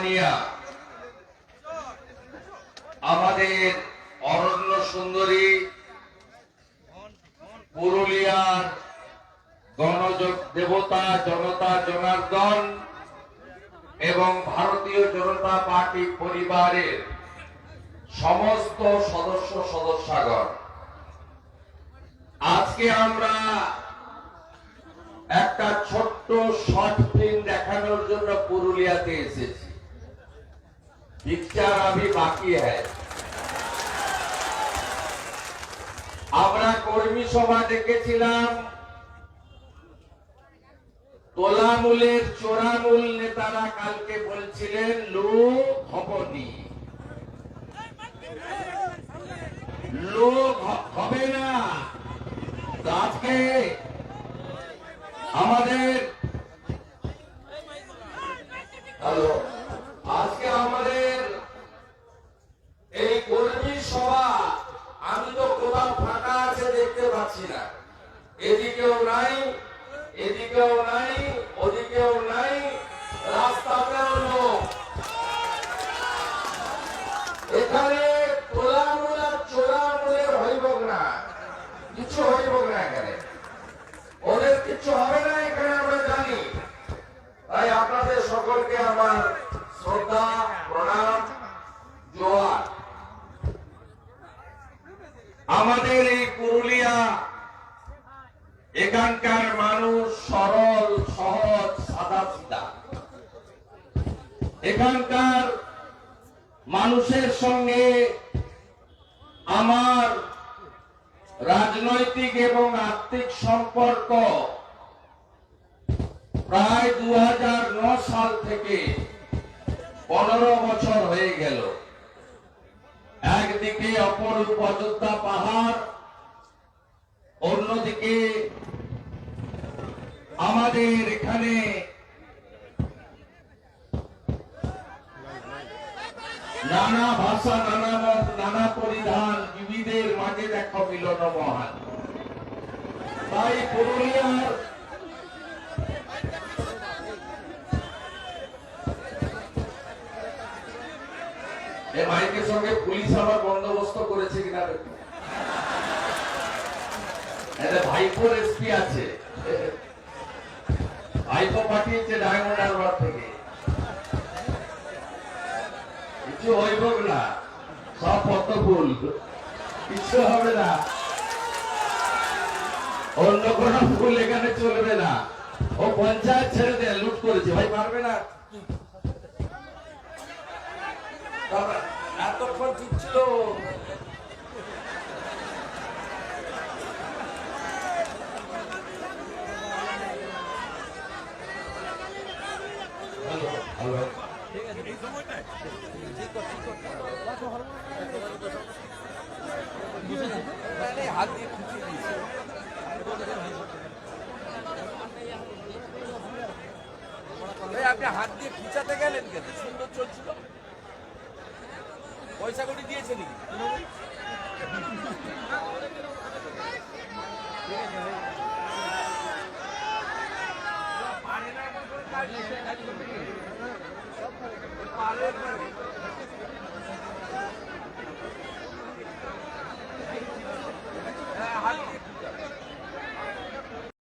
সম্মানিয়া আমাদের অরণ্য সুন্দরী পুরুলিয়ার দেবতা জনতা জনার্দন এবং ভারতীয় জনতা পার্টি পরিবারের সমস্ত সদস্য সদস্যগণ, আজকে আমরা একটা ছোট্ট শর্ট ফিল্ম দেখানোর জন্য পুরুলিয়াতে এসেছি। পিকচার अभी বাকি है। আমরা কর্মী সভা দেখেছিলাম, তোলামূলের চোরামূল নেতারা কালকে বলছিলেন লোক হবনি, লোক হবে না। আজকে আমাদের এই কর্মী সভা আমি তো কোথাও ফাঁকা আছে দেখতে পাচ্ছি না। এদিকেও নাই, এদিকেও নাই, ওদিকেও নাই, রাস্তাতেও লোক। এখানে তোলামূল আর চোরামূলের হইব না, কিছু হইব না। এখানে ওদের কিছু হবে না, এখানে আমরা জানি। তাই আপনাদের সকলকে আমার শ্রদ্ধা, প্রণাম, জোয়ার। আমাদের এই পুরুলিয়া, এখানকার মানুষ সরল, সহজ, সাদা সিধা। এখানকার মানুষের সঙ্গে আমার রাজনৈতিক এবং আর্থিক সম্পর্ক প্রায় 2009 সাল থেকে 15 বছর হয়ে গেল। একদিকে অপরূপ অযোধ্যা পাহাড়, অন্যদিকে আমাদের এখানে নানা ভাষা, নানা মত, নানা পরিধান, বিবিধের মাঝে দেখো মিলন মহান। তাই পুরুলিয়ার এই মাইকের সঙ্গে পুলিশ আবার বন্দোবস্ত করেছে কিনা, ভাইপোর এসপি আছে, ভাইপো পাঠিয়েছে ডায়মন্ড হারবার থেকে। কিছু হইব না, সব পদ্ম ফুল, কিছু হবে না। অন্য কোন ফুল এখানে চলবে না। ও পঞ্চায়েত ছেড়ে দেয়, লুট করেছে। ভাই পারবে না, এতক্ষণ দিচ্ছিল। হাত দিয়ে খুঁচিয়ে দিয়েছে। আপনি হাত দিয়ে খিচাতে গেলেন কেন? সুন্দর চলছিল, পয়সা কটি দিয়েছে নাকি?